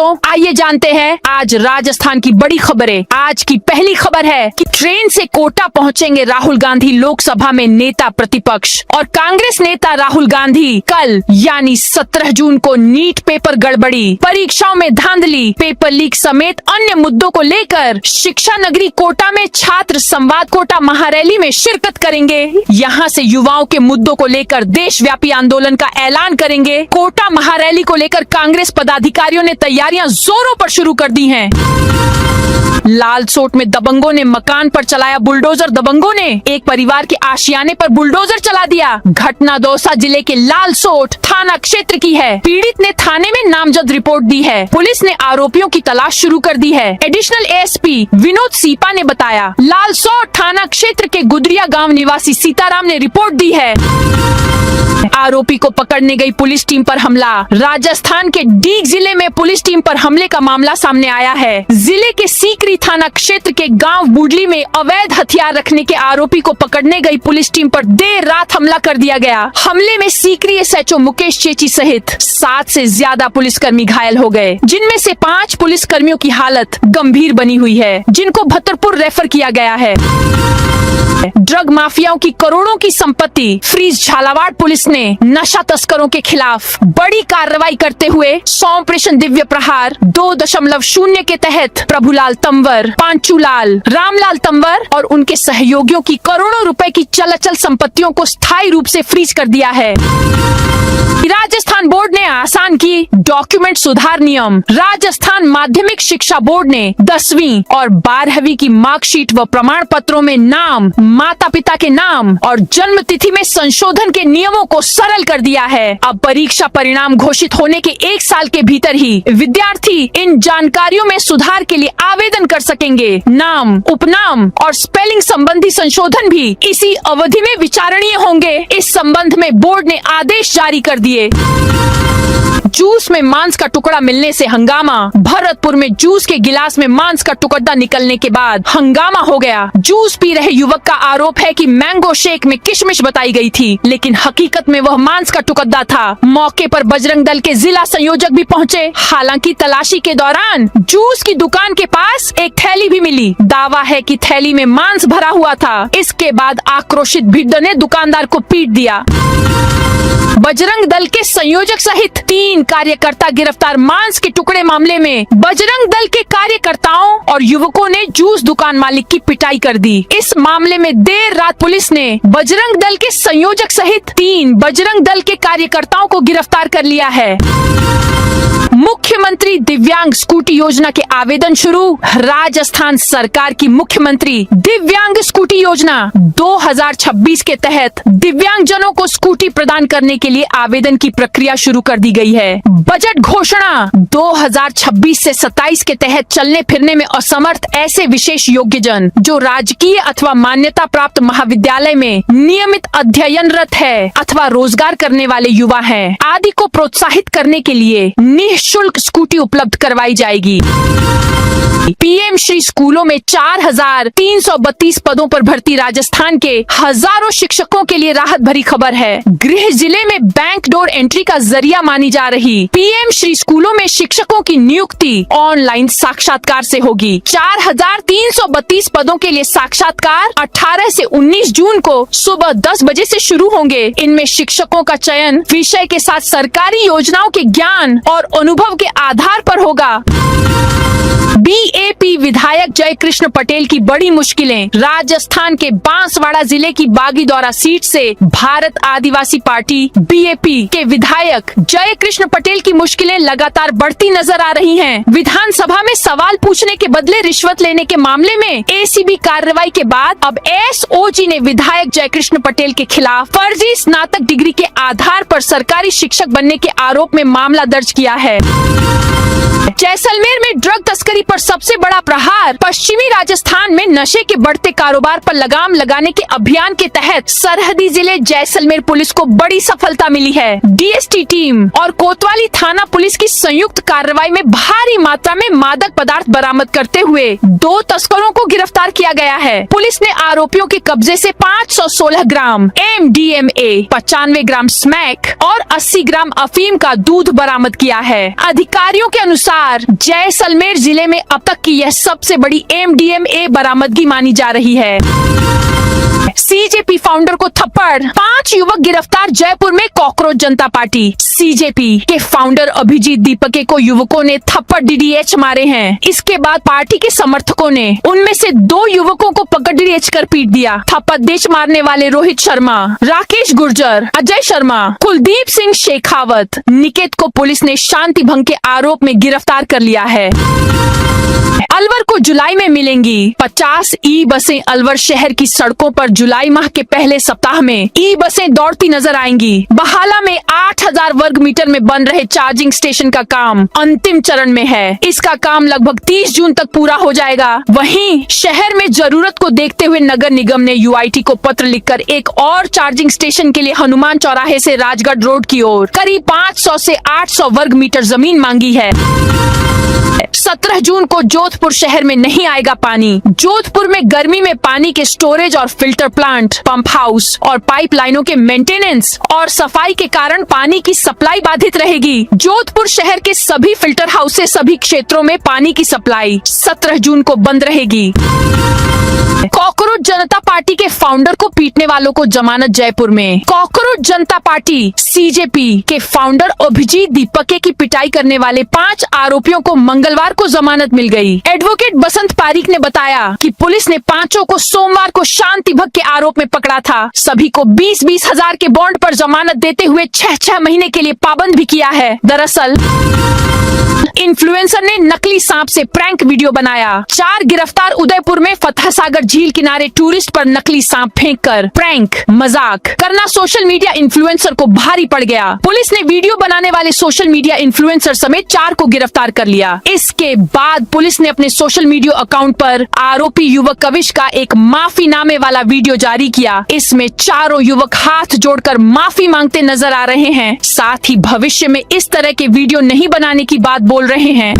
दोस्तों, आइए जानते हैं आज राजस्थान की बड़ी खबरें। आज की पहली खबर है कि ट्रेन से कोटा पहुंचेंगे राहुल गांधी। लोकसभा में नेता प्रतिपक्ष और कांग्रेस नेता राहुल गांधी कल यानी 17 जून को नीट पेपर गड़बड़ी, परीक्षाओं में धांधली, पेपर लीक समेत अन्य मुद्दों को लेकर शिक्षा नगरी कोटा में छात्र संवाद कोटा महारैली में शिरकत करेंगे। यहाँ से युवाओं के मुद्दों को लेकर देशव्यापी आंदोलन का ऐलान करेंगे। कोटा महारैली को लेकर कांग्रेस पदाधिकारियों ने तैयारियां जोरों पर शुरू कर दी हैं। लालसोट में दबंगों ने मकान पर चलाया बुलडोजर। दबंगों ने एक परिवार के आशियाने पर बुलडोजर चला दिया। घटना दौसा जिले के लालसोट थाना क्षेत्र की है। पीड़ित ने थाने में नामजद रिपोर्ट दी है। पुलिस ने आरोपियों की तलाश शुरू कर दी है। एडिशनल एएसपी विनोद सीपा ने बताया, लालसोट थाना क्षेत्र के गुदरिया गांव निवासी सीताराम ने रिपोर्ट दी है। आरोपी को पकड़ने गई पुलिस टीम पर हमला। राजस्थान के डीग जिले में पुलिस टीम पर हमले का मामला सामने आया है। जिले के सीकरी थाना क्षेत्र के गांव बुडली में अवैध हथियार रखने के आरोपी को पकड़ने गई पुलिस टीम पर देर रात हमला कर दिया गया। हमले में सीकरी एसएचओ मुकेश चेची सहित 7 से ज्यादा पुलिसकर्मी घायल हो गए, जिनमें से 5 पुलिसकर्मियों की हालत गंभीर बनी हुई है, जिनको भतरपुर रेफर किया गया है। ड्रग माफियाओं की करोड़ों की संपत्ति फ्रीज। झालावाड़ पुलिस ने नशा तस्करों के खिलाफ बड़ी कार्रवाई करते हुए ऑपरेशन दिव्य प्रहार 2.0 के तहत प्रभुलाल तंवर, पांचूलाल, रामलाल तंवर और उनके सहयोगियों की करोड़ों रुपए की चल संपत्तियों को स्थायी रूप से फ्रीज कर दिया है। राजस्थान बोर्ड ने आसान की डॉक्यूमेंट सुधार नियम। राजस्थान माध्यमिक शिक्षा बोर्ड ने 10वीं और 12वीं की मार्कशीट व प्रमाण पत्रों में नाम, माता पिता के नाम और जन्म तिथि में संशोधन के नियमों को सरल कर दिया है। अब परीक्षा परिणाम घोषित होने के 1 साल के भीतर ही विद्यार्थी इन जानकारियों में सुधार के लिए आवेदन कर सकेंगे। नाम, उपनाम और स्पेलिंग संबंधी संशोधन भी इसी अवधि में विचारणीय होंगे। इस संबंध में बोर्ड ने आदेश जारी कर दिए। जूस में मांस का टुकड़ा मिलने से हंगामा। भरतपुर में जूस के गिलास में मांस का टुकड़ा निकलने के बाद हंगामा हो गया। जूस पी रहे युवक का आरोप है कि मैंगो शेक में किशमिश बताई गई थी, लेकिन हकीकत में वह मांस का टुकड़ा था। मौके पर बजरंग दल के जिला संयोजक भी पहुंचे। हालांकि तलाशी के दौरान जूस की दुकान के पास एक थैली भी मिली। दावा है कि थैली में मांस भरा हुआ था। इसके बाद आक्रोशित भीड़ ने दुकानदार को पीट दिया। बजरंग दल के संयोजक सहित 3 कार्यकर्ता गिरफ्तार। मांस के टुकड़े मामले में बजरंग दल के कार्यकर्ताओं और युवकों ने जूस दुकान मालिक की पिटाई कर दी। इस मामले में देर रात पुलिस ने बजरंग दल के संयोजक सहित 3 बजरंग दल के कार्यकर्ताओं को गिरफ्तार कर लिया है। मुख्यमंत्री दिव्यांग स्कूटी योजना के आवेदन शुरू। राजस्थान सरकार की मुख्यमंत्री दिव्यांग स्कूटी योजना 2026 के तहत दिव्यांगजनों को स्कूटी प्रदान करने के लिए आवेदन की प्रक्रिया शुरू कर दी गई है। बजट घोषणा 2026 से 27 के तहत चलने फिरने में असमर्थ ऐसे विशेष योग्यजन जो राजकीय अथवा मान्यता प्राप्त महाविद्यालय में नियमित अध्ययनरत है अथवा रोजगार करने वाले युवा हैं आदि को प्रोत्साहित करने के लिए निःशुल्क स्कूटी उपलब्ध करवाई जाएगी। पीएम श्री स्कूलों में 4,332 पदों पर भर्ती। राजस्थान के हजारों शिक्षकों के लिए राहत भरी खबर है। गृह जिले में बैंक डोर एंट्री का जरिया मानी जा रही पीएम श्री स्कूलों में शिक्षकों की नियुक्ति ऑनलाइन साक्षात्कार से होगी। 4,332 पदों के लिए साक्षात्कार 18 से 19 जून को सुबह 10 बजे से शुरू होंगे। इनमें शिक्षकों का चयन विषय के साथ सरकारी योजनाओं के ज्ञान और अनुभव के आधार पर होगा। बीएपी विधायक जय कृष्ण पटेल की बड़ी मुश्किलें। राजस्थान के बांसवाड़ा जिले की बागीदौरा सीट से भारत आदिवासी पार्टी बीएपी के विधायक जय कृष्ण पटेल की मुश्किलें लगातार बढ़ती नजर आ रही हैं। विधानसभा में सवाल पूछने के बदले रिश्वत लेने के मामले में एसीबी कार्रवाई के बाद अब एसओजी ने विधायक जय कृष्ण पटेल के खिलाफ फर्जी स्नातक डिग्री के आधार पर सरकारी शिक्षक बनने के आरोप में मामला दर्ज किया है। जैसलमेर में ड्रग तस्करी पर सबसे बड़ा प्रहार। पश्चिमी राजस्थान में नशे के बढ़ते कारोबार पर लगाम लगाने के अभियान के तहत सरहदी जिले जैसलमेर पुलिस को बड़ी सफलता मिली है। डीएसटी टीम और कोतवाली थाना पुलिस की संयुक्त कार्रवाई में भारी मात्रा में मादक पदार्थ बरामद करते हुए 2 तस्करों को गिरफ्तार किया गया है। पुलिस ने आरोपियों के कब्जे से 516 ग्राम MDMA, 95 ग्राम स्मैक और 80 ग्राम अफीम का दूध बरामद किया है। अधिकारियों के अनुसार जैसलमेर जिले में अब तक की यह सबसे बड़ी MDMA बरामदगी मानी जा रही है। सीजेपी फाउंडर को थप्पड़, 5 युवक गिरफ्तार। जयपुर में कॉकरोच जनता पार्टी सीजेपी के फाउंडर अभिजीत दीपके को युवकों ने थप्पड़ DDH मारे हैं। इसके बाद पार्टी के समर्थकों ने उनमें से 2 युवकों को पकड़ DDH कर पीट दिया। थप्पड़ देश मारने वाले रोहित शर्मा, राकेश गुर्जर, अजय शर्मा, कुलदीप सिंह शेखावत, निकेत को पुलिस ने शांति भंग के आरोप में गिरफ्तार कर लिया है। अलवर को जुलाई में मिलेंगी 50 ई बसें। अलवर शहर की सड़कों पर जुलाई माह के पहले सप्ताह में ई बसें दौड़ती नजर आएंगी। बहाला में 8000 वर्ग मीटर में बन रहे चार्जिंग स्टेशन का काम अंतिम चरण में है। इसका काम लगभग 30 जून तक पूरा हो जाएगा। वहीं शहर में जरूरत को देखते हुए नगर निगम ने UIT को पत्र लिखकर एक और चार्जिंग स्टेशन के लिए हनुमान चौराहे से राजगढ़ रोड की ओर करीब 500 से 800 वर्ग मीटर जमीन मांगी है। 17 जून को जोधपुर शहर में नहीं आएगा पानी। जोधपुर में गर्मी में पानी के स्टोरेज और फिल्टर प्लांट, पंप हाउस और पाइपलाइनों के मेंटेनेंस और सफाई के कारण पानी की सप्लाई बाधित रहेगी। जोधपुर शहर के सभी फिल्टर हाउस से सभी क्षेत्रों में पानी की सप्लाई 17 जून को बंद रहेगी। कॉकरोच जनता पार्टी के फाउंडर को पीटने वालों को जमानत जयपुर में। कॉकरोच जनता पार्टी सीजेपी के फाउंडर अभिजीत दीपके की पिटाई करने वाले 5 आरोपियों को मंगलवार को जमानत मिल गई। एडवोकेट बसंत पारीक ने बताया कि पुलिस ने 5 को सोमवार को शांति भंग के आरोप में पकड़ा था। सभी को 20-20 हजार के बॉन्ड पर जमानत देते हुए 6-6 महीने के लिए पाबंद भी किया है। दरअसल इन्फ्लुएंसर ने नकली सांप से प्रैंक वीडियो बनाया। 4 गिरफ्तार। उदयपुर में फतह सागर झील किनारे टूरिस्ट पर नकली सांप फेंककर प्रैंक मजाक करना सोशल मीडिया इन्फ्लुएंसर को भारी पड़ गया। पुलिस ने वीडियो बनाने वाले सोशल मीडिया इन्फ्लुएंसर समेत 4 को गिरफ्तार कर लिया। इसके बाद पुलिस ने अपने सोशल मीडिया अकाउंट पर आरोपी युवक कविश का एक माफीनामे वाला वीडियो जारी किया। इसमें चारों युवक हाथ जोड़कर माफी मांगते नजर आ रहे हैं। साथ ही भविष्य में इस तरह के वीडियो नहीं बनाने की बात बोल रहे हैं।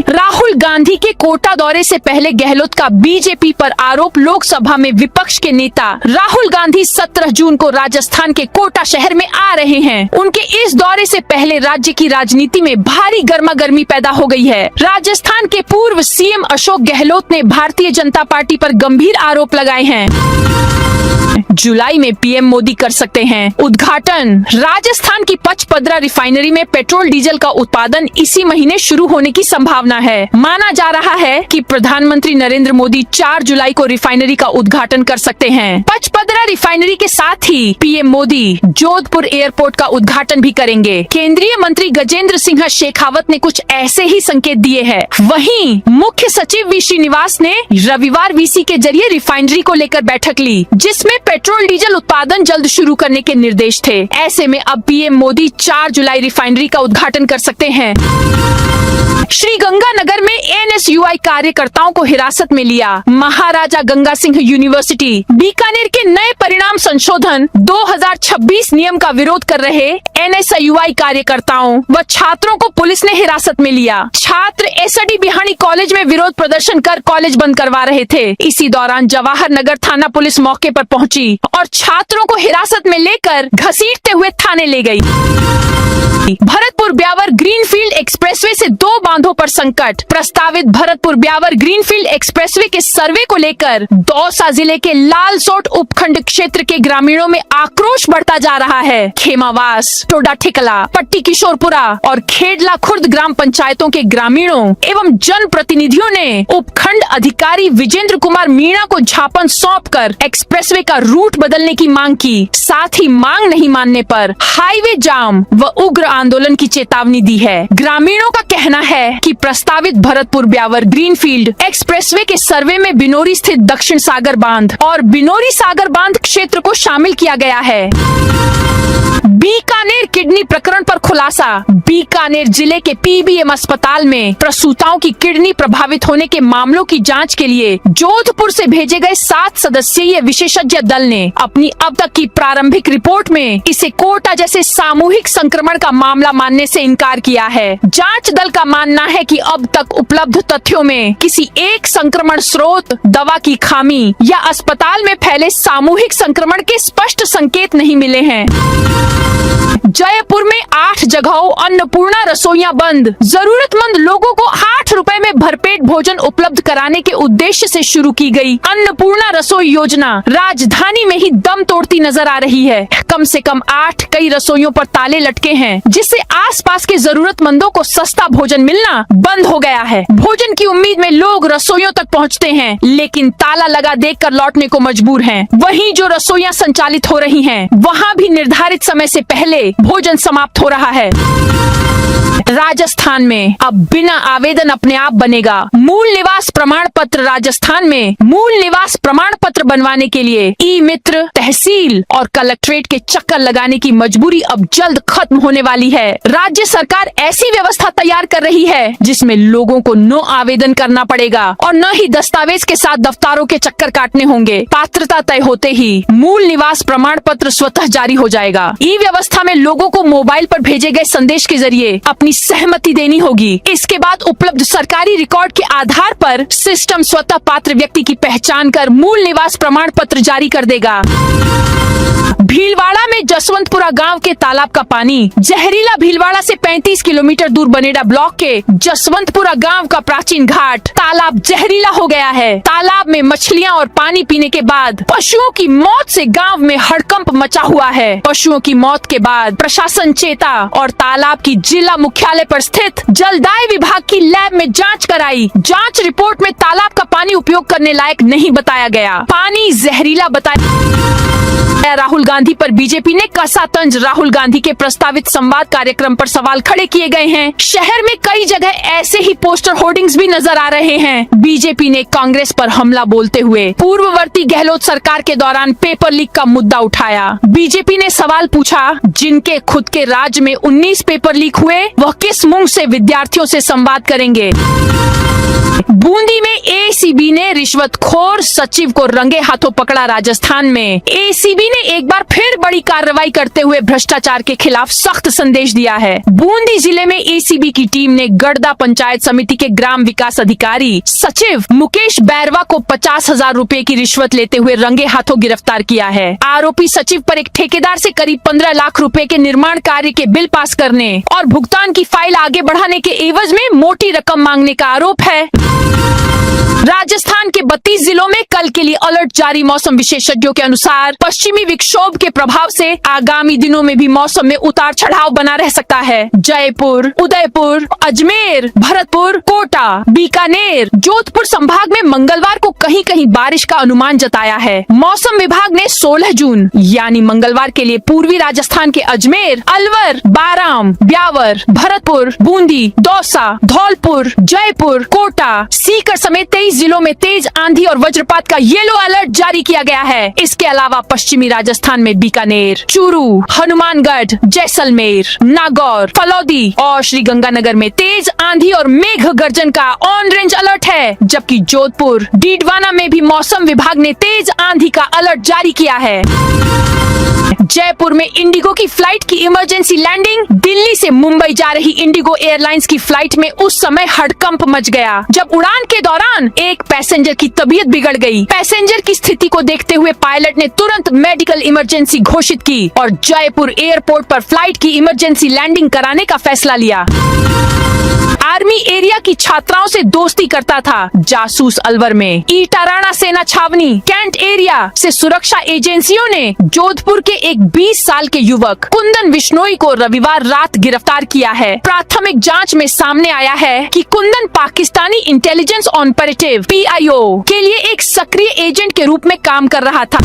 राहुल गांधी के कोटा दौरे से पहले गहलोत का बीजेपी पर आरोप। लोकसभा में विपक्ष के नेता राहुल गांधी 17 जून को राजस्थान के कोटा शहर में आ रहे हैं। उनके इस दौरे से पहले राज्य की राजनीति में भारी गर्मागर्मी पैदा हो गई है। राजस्थान के पूर्व CM अशोक गहलोत ने भारतीय जनता पार्टी पर गंभीर आरोप लगाए हैं। जुलाई में PM मोदी कर सकते हैं उद्घाटन। राजस्थान की पचपदरा रिफाइनरी में पेट्रोल डीजल का उत्पादन इसी महीने शुरू होने की संभावना है। माना जा रहा है कि प्रधानमंत्री नरेंद्र मोदी 4 जुलाई को रिफाइनरी का उद्घाटन कर सकते हैं। पचपदरा रिफाइनरी के साथ ही PM मोदी जोधपुर एयरपोर्ट का उद्घाटन भी करेंगे। केंद्रीय मंत्री गजेंद्र सिंह शेखावत ने कुछ ऐसे ही संकेत दिए हैं। वहीं मुख्य सचिव V श्रीनिवास ने रविवार VC के जरिए रिफाइनरी को लेकर बैठक ली, जिसमें पेट्रोल डीजल उत्पादन जल्द शुरू करने के निर्देश थे। ऐसे में अब PM मोदी 4 जुलाई रिफाइनरी का उद्घाटन कर सकते हैं। श्रीगंगानगर में NSUI कार्यकर्ताओं को हिरासत में लिया। महाराजा गंगा सिंह यूनिवर्सिटी बीकानेर के नए परिणाम संशोधन 2026 नियम का विरोध कर रहे NSUI कार्यकर्ताओं व छात्रों को पुलिस ने हिरासत में लिया। छात्र SRD बिहानी कॉलेज में विरोध प्रदर्शन कर कॉलेज बंद करवा रहे थे। इसी दौरान जवाहर नगर थाना पुलिस मौके पर पहुंची और छात्रों को हिरासत में लेकर घसीटते हुए थाने ले गई। भरतपुर ब्यावर ग्रीनफील्ड एक्सप्रेसवे से 2 बांधों पर संकट। प्रस्तावित भरतपुर ब्यावर ग्रीनफील्ड एक्सप्रेसवे के सर्वे को लेकर दौसा जिले के लालसोट उपखंड क्षेत्र के ग्रामीणों में आक्रोश बढ़ता जा रहा है। खेमावास, टोडा ठिकला, पट्टी किशोरपुरा और खेडला खुर्द ग्राम पंचायतों के ग्रामीणों एवं जन प्रतिनिधियों ने उपखंड अधिकारी विजेंद्र कुमार मीणा को ज्ञापन सौंपकर एक्सप्रेसवे का रूट बदलने की मांग की। साथ ही मांग नहीं मानने पर हाईवे जाम व उग्र आंदोलन की चेतावनी दी है। ग्रामीणों का कहना है है कि प्रस्तावित भरतपुर ब्यावर ग्रीनफील्ड एक्सप्रेसवे के सर्वे में बिनोरी स्थित दक्षिण सागर बांध और बिनोरी सागर बांध क्षेत्र को शामिल किया गया है। बीकानेर किडनी प्रकरण पर खुलासा। बीकानेर जिले के पीबीएम अस्पताल में प्रसूताओं की किडनी प्रभावित होने के मामलों की जांच के लिए जोधपुर से भेजे गए 7 सदस्यीय विशेषज्ञ दल ने अपनी अब तक की प्रारंभिक रिपोर्ट में इसे कोटा जैसे सामूहिक संक्रमण का मामला मानने से इनकार किया है। जांच दल का मानना है कि अब तक उपलब्ध तथ्यों में किसी एक संक्रमण स्रोत, दवा की खामी या अस्पताल में फैले सामूहिक संक्रमण के स्पष्ट संकेत नहीं मिले हैं। जयपुर में 8 जगहों अन्नपूर्णा रसोइयां बंद। जरूरतमंद लोगों को 8 रुपए में भरपेट भोजन उपलब्ध कराने के उद्देश्य से शुरू की गई अन्नपूर्णा रसोई योजना राजधानी में ही दम तोड़ती नजर आ रही है। कम से कम 8 कई रसोइयों पर ताले लटके हैं, जिससे आसपास के जरूरतमंदों को सस्ता भोजन मिलना बंद हो गया है। भोजन की उम्मीद में लोग रसोइयों तक पहुंचते हैं, लेकिन ताला लगा देखकर लौटने को मजबूर हैं। वहीं जो रसोइयां संचालित हो रही हैं, वहां भी निर्धारित समय से पहले भोजन समाप्त हो रहा है। राजस्थान में अब बिना आवेदन अपने आप बनेगा मूल निवास प्रमाण पत्र। राजस्थान में मूल निवास प्रमाण पत्र बनवाने के लिए ई मित्र, तहसील और कलेक्ट्रेट के चक्कर लगाने की मजबूरी अब जल्द खत्म होने वाली है। राज्य सरकार ऐसी व्यवस्था तैयार कर रही है जिसमें लोगों को न आवेदन करना पड़ेगा और न ही दस्तावेज के साथ दफ्तारों के चक्कर काटने होंगे। पात्रता तय होते ही मूल निवास प्रमाण पत्र स्वतः जारी हो जाएगा। ई व्यवस्था में लोगों को मोबाइल पर भेजे गए संदेश के जरिए अपनी सहमति देनी होगी। इसके बाद उपलब्ध सरकारी रिकॉर्ड के आधार पर सिस्टम स्वतः पात्र व्यक्ति की पहचान कर मूल निवास प्रमाण पत्र जारी कर देगा। भीलवाड़ा में जसवंतपुरा गांव के तालाब का पानी जहरीला। भीलवाड़ा से 35 किलोमीटर दूर बनेड़ा ब्लॉक के जसवंतपुरा गांव का प्राचीन घाट तालाब जहरीला हो गया है। तालाब में मछलियां और पानी पीने के बाद पशुओं की मौत से गांव में हड़कंप मचा हुआ है। पशुओं की मौत के बाद प्रशासन चेता और तालाब की जिला मुख्यालय पर स्थित जलदाय विभाग की लैब में जांच कराई। जांच रिपोर्ट में तालाब का पानी उपयोग करने लायक नहीं बताया गया। पानी जहरीला बताया। राहुल गांधी पर बीजेपी ने कसा तंज। राहुल गांधी के प्रस्तावित संवाद कार्यक्रम पर सवाल खड़े किए गए हैं। शहर में कई जगह ऐसे ही पोस्टर होर्डिंग्स भी नजर आ रहे हैं। बीजेपी ने कांग्रेस पर हमला बोलते हुए पूर्ववर्ती गहलोत सरकार के दौरान पेपर लीक का मुद्दा उठाया। बीजेपी ने सवाल पूछा, जिनके खुद के राज्य में 19 पेपर लीक हुए, वह किस मुंह से विद्यार्थियों से संवाद करेंगे। बूंदी में एसीबी ने रिश्वतखोर सचिव को रंगे हाथों पकड़ा। राजस्थान में एसीबी ने एक बार फिर बड़ी कार्रवाई करते हुए भ्रष्टाचार के खिलाफ सख्त संदेश दिया है। बूंदी जिले में एसीबी की टीम ने गड़दा पंचायत समिति के ग्राम विकास अधिकारी सचिव मुकेश बैरवा को 50,000 रुपए की रिश्वत लेते हुए रंगे हाथों गिरफ्तार किया है। आरोपी सचिव पर एक ठेकेदार से करीब 15 लाख रुपए के निर्माण कार्य के बिल पास करने और भुगतान की फाइल आगे बढ़ाने के एवज में मोटी रकम मांगने का आरोप है। राजस्थान के 32 जिलों में कल के लिए अलर्ट जारी। मौसम विशेषज्ञों के अनुसार पश्चिमी विक्षोभ के प्रभाव से आगामी दिनों में भी मौसम में उतार चढ़ाव बना रह सकता है। जयपुर, उदयपुर, अजमेर, भरतपुर, कोटा, बीकानेर, जोधपुर संभाग में मंगलवार को कहीं कहीं बारिश का अनुमान जताया है। मौसम विभाग ने 16 जून यानी मंगलवार के लिए पूर्वी राजस्थान के अजमेर, अलवर, बाराम, ब्यावर, भरतपुर, बूंदी, दौसा, धौलपुर, जयपुर, कोटा, सीकर समेत 23 जिलों में तेज आंधी और वज्रपात का येलो अलर्ट जारी किया गया है। इसके अलावा पश्चिमी राजस्थान में बीकानेर, चूरू, हनुमानगढ़, जैसलमेर, नागौर, फलौदी और श्रीगंगानगर में तेज आंधी और मेघ गर्जन का ऑरेंज अलर्ट है। जबकि जोधपुर, डीडवाना में भी मौसम विभाग ने तेज आंधी का अलर्ट जारी किया है। जयपुर में इंडिगो की फ्लाइट की इमरजेंसी लैंडिंग। दिल्ली से मुंबई जा रही इंडिगो एयरलाइंस की फ्लाइट में उस समय हड़कंप मच गया जब उड़ान के दौरान एक पैसेंजर की तबीयत बिगड़ गई। पैसेंजर की स्थिति को देखते हुए पायलट ने तुरंत मेडिकल इमरजेंसी घोषित की और जयपुर एयरपोर्ट पर फ्लाइट की इमरजेंसी लैंडिंग कराने का फैसला लिया। आर्मी एरिया की छात्राओं से दोस्ती करता था। जासूस अलवर में ईटाराणा सेना छावनी कैंट एरिया से सुरक्षा एजेंसियों ने जोधपुर के एक 20 साल के युवक कुंदन बिश्नोई को रविवार रात गिरफ्तार किया है। प्राथमिक जांच में सामने आया है कि Kundan Pakistani intelligence operative PIO के लिए एक सक्रिय एजेंट के रूप में काम कर रहा था।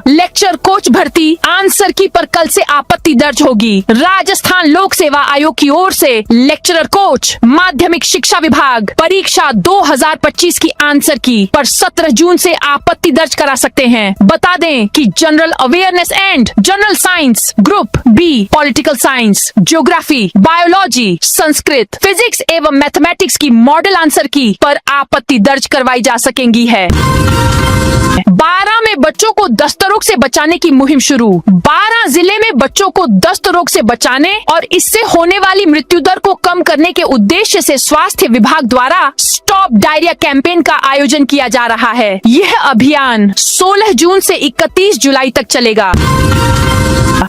लेक्चर कोच भर्ती आंसर की पर कल से आपत्ति दर्ज होगी। राजस्थान लोक सेवा आयोग की ओर से लेक्चरर कोच माध्यमिक शिक्षा विभाग परीक्षा 2025 की आंसर की पर 17 जून से आपत्ति दर्ज करा सकते हैं। बता दें कि general awareness and general science group B political science, geography, biology, Sanskrit, physics एवं मैथमेटिक्स की मॉडल आंसर की पर आपत्ति दर्ज करवाई जा सकेंगी है। 12 में बच्चों को दस्त रोग से बचाने की मुहिम शुरू। 12 जिले में बच्चों को दस्त रोग से बचाने और इससे होने वाली मृत्यु दर को कम करने के उद्देश्य से स्वास्थ्य विभाग द्वारा स्टॉप डायरिया कैंपेन का आयोजन किया जा रहा है। यह अभियान 16 जून से 31 जुलाई तक चलेगा।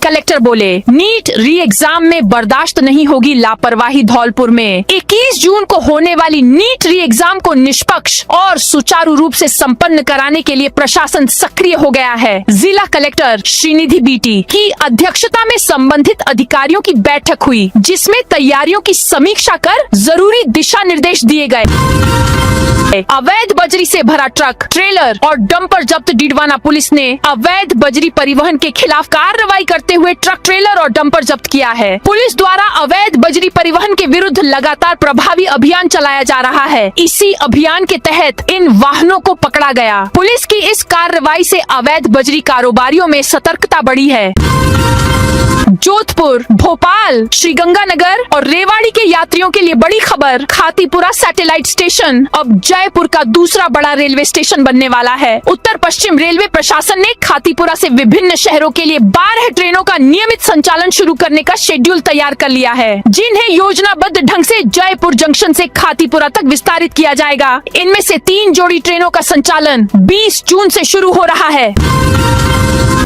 कलेक्टर बोले नीट री एग्जाम में बर्दाश्त नहीं होगी लापरवाही। धौलपुर में 21 जून को होने वाली नीट री एग्जाम को निष्पक्ष और सुचारू रूप से संपन्न कराने के लिए प्रशासन सक्रिय हो गया है। जिला कलेक्टर श्रीनिधि बीटी की अध्यक्षता में संबंधित अधिकारियों की बैठक हुई, जिसमें तैयारियों की समीक्षा कर जरूरी दिशा निर्देश दिए गए। अवैध बजरी से भरा ट्रक, ट्रेलर और डंपर जब्त। डीडवाना पुलिस ने अवैध बजरी परिवहन के खिलाफ कार्रवाई करते हुए ट्रक, ट्रेलर और डंपर जब्त किया है। पुलिस द्वारा अवैध बजरी परिवहन के विरुद्ध लगातार प्रभावी अभियान चलाया जा रहा है। इसी अभियान के तहत इन वाहनों को पकड़ा गया। पुलिस की इस कार्रवाई से अवैध बजरी कारोबारियों में सतर्कता बढ़ी है। जोधपुर, भोपाल, श्रीगंगानगर और रेवाड़ी के यात्रियों के लिए बड़ी खबर। खातीपुरा सैटेलाइट स्टेशन अब जयपुर का दूसरा बड़ा रेलवे स्टेशन बनने वाला है। उत्तर पश्चिम रेलवे प्रशासन ने खातीपुरा से विभिन्न शहरों के लिए 12 ट्रेनों का नियमित संचालन शुरू करने का शेड्यूल तैयार कर लिया है, जिन्हें योजनाबद्ध ढंग से जयपुर जंक्शन से खातीपुरा तक विस्तारित किया जाएगा। इनमें से 3 जोड़ी ट्रेनों का संचालन 20 जून से शुरू हो रहा है।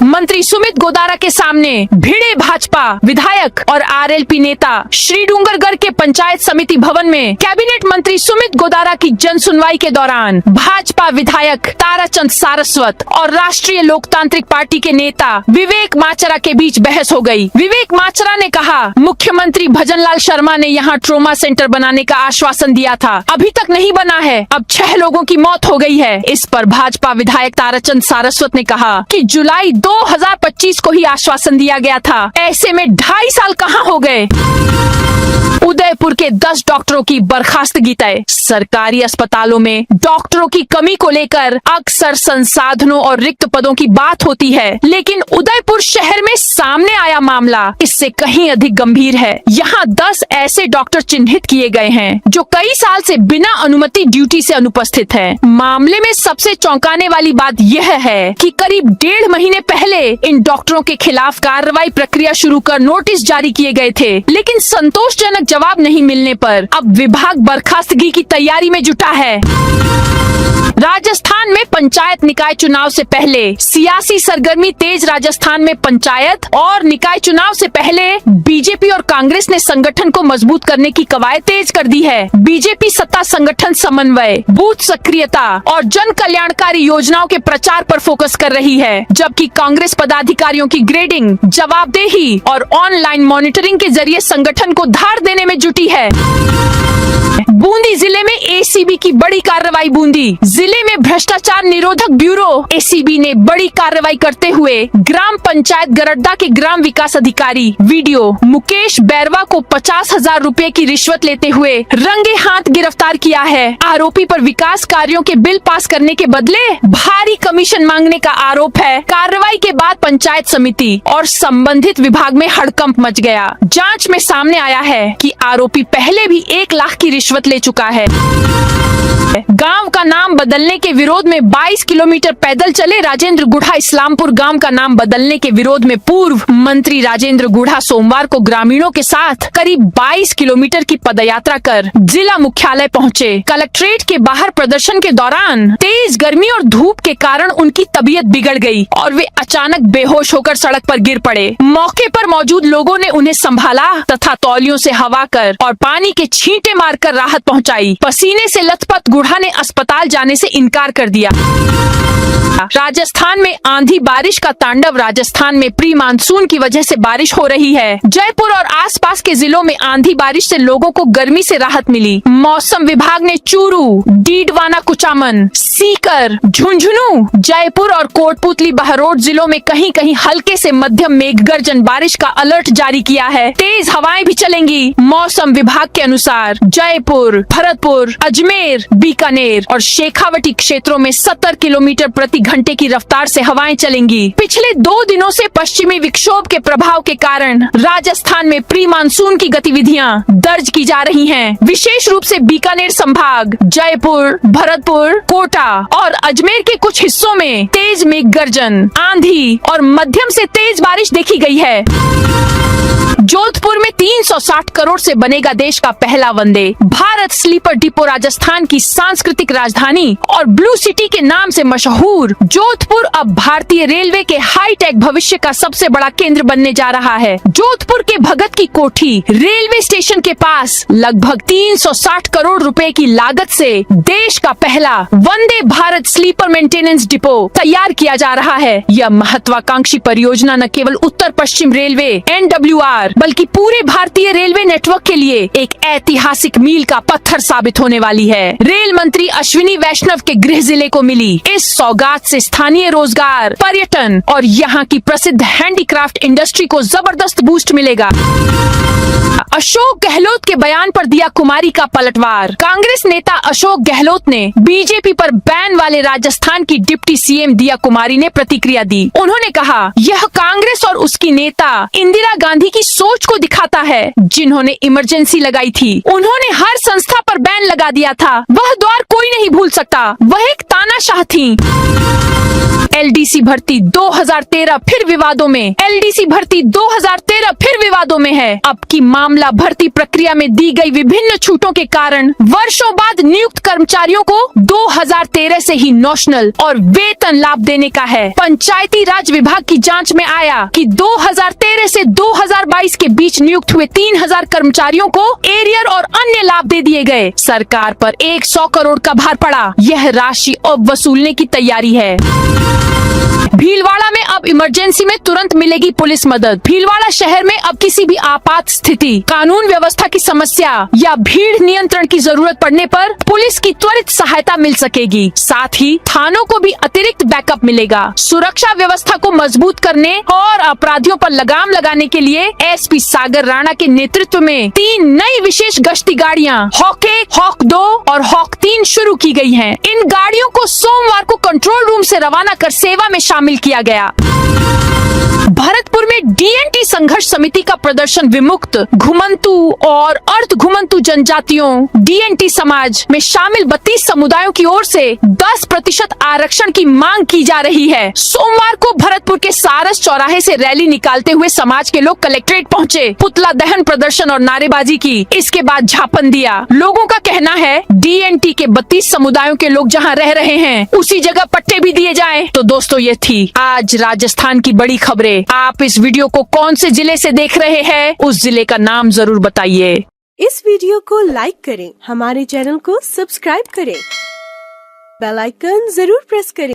मंत्री सुमित गोदारा के सामने भिड़े भाजपा विधायक और RLP नेता। श्री डूंगरगढ़ के पंचायत समिति भवन में कैबिनेट मंत्री सुमित गोदारा की जन सुनवाई के दौरान भाजपा विधायक ताराचंद सारस्वत और राष्ट्रीय लोकतांत्रिक पार्टी के नेता विवेक माचरा के बीच बहस हो गई। विवेक माचरा ने कहा, मुख्यमंत्री भजनलाल शर्मा ने यहाँ ट्रोमा सेंटर बनाने का आश्वासन दिया था, अभी तक नहीं बना है, अब 6 लोगों की मौत हो गई है। इस पर भाजपा विधायक ताराचंद सारस्वत ने कहा कि जुलाई 2025 को ही आश्वासन दिया गया था, ऐसे में 2.5 साल कहां हो गए। उदयपुर के 10 डॉक्टरों की बर्खास्तगी तय। सरकारी अस्पतालों में डॉक्टरों की कमी को लेकर अक्सर संसाधनों और रिक्त पदों की बात होती है, लेकिन उदयपुर शहर में सामने आया मामला इससे कहीं अधिक गंभीर है। यहाँ 10 ऐसे डॉक्टर चिन्हित किए गए हैं जो कई साल से बिना अनुमति ड्यूटी से अनुपस्थित हैं। मामले में सबसे चौंकाने वाली बात यह है कि करीब 1.5 महीने पहले इन डॉक्टरों के खिलाफ कार्रवाई प्रक्रिया शुरू कर नोटिस जारी किए गए थे, लेकिन संतोषजनक जवाब नहीं मिलने पर अब विभाग बर्खास्तगी की तैयारी में जुटा है। राजस्थान में पंचायत निकाय चुनाव से पहले सियासी सरगर्मी तेज। राजस्थान में पंचायत और निकाय चुनाव से पहले बीजेपी और कांग्रेस ने संगठन को मजबूत करने की कवायद तेज कर दी है। बीजेपी सत्ता संगठन समन्वय, बूथ सक्रियता और जन कल्याणकारी योजनाओं के प्रचार पर फोकस कर रही है, जबकि कांग्रेस पदाधिकारियों की ग्रेडिंग, जवाबदेही और ऑनलाइन मॉनिटरिंग के जरिए संगठन को धार देने में जुटी है। बूंदी जिले में ACB की बड़ी कार्रवाई। बूंदी जिले में भ्रष्टाचार निरोधक ब्यूरो ACB ने बड़ी कार्रवाई करते हुए ग्राम पंचायत गरड्डा के ग्राम विकास अधिकारी वीडियो मुकेश बैरवा को 50,000 रुपए की रिश्वत लेते हुए रंगे हाथ गिरफ्तार किया है। आरोपी पर विकास कार्यों के बिल पास करने के बदले भारी कमीशन मांगने का आरोप है। कार्रवाई के बाद पंचायत समिति और संबंधित विभाग में हड़कंप मच गया। जांच में सामने आया है कि आरोपी पहले भी 1 लाख की रिश्वत ले चुका है। गांव का नाम बदलने के विरोध में 22 किलोमीटर पैदल चले राजेंद्र गुढ़ा। इस्लामपुर गांव का नाम बदलने के विरोध में पूर्व मंत्री राजेंद्र गुढ़ा सोमवार को ग्रामीणों के साथ करीब 22 किलोमीटर की पदयात्रा कर जिला मुख्यालय पहुंचे। कलेक्ट्रेट के बाहर प्रदर्शन के दौरान तेज गर्मी और धूप के कारण उनकी तबीयत बिगड़ गई और वे अचानक बेहोश होकर सड़क पर गिर पड़े। मौके पर मौजूद लोगों ने उन्हें संभाला तथा तौलियों से हवा कर और पानी के छींटे मारकर राहत पहुंचाई। पसीने से लथपथ गुढ़ा ने अस्पताल जाने से इनकार कर दिया। राजस्थान में आंधी बारिश का तांडव। राजस्थान में प्री मानसून की वजह से बारिश हो रही है। जयपुर और आसपास के जिलों में आंधी बारिश से लोगों को गर्मी से राहत मिली। मौसम विभाग ने चूरू, डीडवाना, कुचामन, सीकर, झुंझुनू, जयपुर और कोटपुतली, बहरोड जिलों में कहीं कहीं हल्के से मध्यम मेघगर्जन बारिश का अलर्ट जारी किया है। तेज हवाएं भी चलेंगी। मौसम विभाग के अनुसार जयपुर, भरतपुर, अजमेर, बीकानेर और शेखावटी क्षेत्रों में 70 किलोमीटर प्रति घंटे की रफ्तार से हवाएं चलेंगी। पिछले 2 दिनों से पश्चिमी विक्षोभ के प्रभाव के कारण राजस्थान में प्री मानसून की गतिविधियां दर्ज की जा रही हैं। विशेष रूप से बीकानेर संभाग, जयपुर, भरतपुर, कोटा और अजमेर के कुछ हिस्सों में तेज मेघगर्जन, आंधी और मध्यम से तेज बारिश देखी गई है। जोधपुर में 360 करोड़ से बनेगा देश का पहला वंदे भारत स्लीपर डिपो। राजस्थान की सांस्कृतिक राजधानी और ब्लू सिटी के नाम से मशहूर जोधपुर अब भारतीय रेलवे के हाईटेक भविष्य का सबसे बड़ा केंद्र बनने जा रहा है। जोधपुर के भगत की कोठी रेलवे स्टेशन के पास लगभग 360 करोड़ रुपए की लागत से देश का पहला Vande Bharat sleeper maintenance depot तैयार किया जा रहा है। यह महत्वाकांक्षी परियोजना न केवल उत्तर पश्चिम रेलवे NWR बल्कि पूरे भारतीय रेलवे नेटवर्क के लिए एक ऐतिहासिक मील का पत्थर साबित होने वाली है। रेल मंत्री अश्विनी वैष्णव के गृह जिले को मिली इस सौगात से स्थानीय रोजगार, पर्यटन और यहाँ की प्रसिद्ध हैंडीक्राफ्ट इंडस्ट्री को जबरदस्त बूस्ट मिलेगा। अशोक गहलोत के बयान पर दिया कुमारी का पलटवार। कांग्रेस नेता अशोक गहलोत ने बीजेपी पर बैन वाले राजस्थान की डिप्टी CM दिया कुमारी ने प्रतिक्रिया दी। उन्होंने कहा, यह कांग्रेस और उसकी नेता इंदिरा गांधी की सोच को दिखाता है, जिन्होंने इमरजेंसी लगाई थी। उन्होंने हर संस्था पर बैन लगा दिया था। वह द्वार कोई नहीं भूल सकता। वह एक तानाशाह थी। LDC भर्ती 2013 फिर विवादों में। LDC भर्ती 2013 फिर विवादों में है। अब की मामला भर्ती प्रक्रिया में दी गई विभिन्न छूटों के कारण वर्षों बाद नियुक्त कर्मचारियों को 2013 से ही नॉशनल और वेतन लाभ देने का है। पंचायती राज विभाग की जांच में आया कि 2013 से 2022 के बीच नियुक्त हुए 3000 कर्मचारियों को एरियर और अन्य लाभ दे दिए गए। सरकार पर 100 करोड़ का भार पड़ा। यह राशि अब वसूलने की तैयारी है। भीलवाड़ा में अब इमरजेंसी में तुरंत मिलेगी पुलिस मदद। भीलवाड़ा शहर में अब किसी भी आपात स्थिति, कानून व्यवस्था की समस्या या भीड़ नियंत्रण की जरूरत पड़ने पर पुलिस की त्वरित सहायता मिल सकेगी। साथ ही थानों को भी अतिरिक्त बैकअप मिलेगा। सुरक्षा व्यवस्था को मजबूत करने और अपराधियों पर लगाम लगाने के लिए SP सागर राणा के नेतृत्व में 3 नई विशेष गश्ती गाड़ियां हॉक 1, हॉक 2 और हॉक 3 शुरू की गई हैं। इन गाड़ियों को सोमवार को कंट्रोल रूम से रवाना कर सेवा में शामिल किया गया। भरतपुर में DNT संघर्ष समिति का प्रदर्शन विमुक्त, घुमंतु और अर्ध घुमंतु जनजातियों DNT समाज में शामिल 32 समुदायों की ओर से 10% आरक्षण की मांग की जा रही है। सोमवार को भरतपुर के सारस चौराहे से रैली निकालते हुए समाज के लोग कलेक्ट्रेट पहुंचे, पुतला दहन प्रदर्शन और नारेबाजी की। इसके बाद झापन दिया। लोगों का कहना है DNT के 32 समुदायों के लोग जहां रह रहे हैं उसी जगह पट्टे भी दिए जाएं। तो दोस्तों, ये थी आज राजस्थान की बड़ी खबरें। आप इस वीडियो को कौन से जिले से देख रहे हैं, उस जिले का नाम जरूर बताइए। इस वीडियो को लाइक करें, हमारे चैनल को सब्सक्राइब करें, बेल आइकन जरूर प्रेस करें।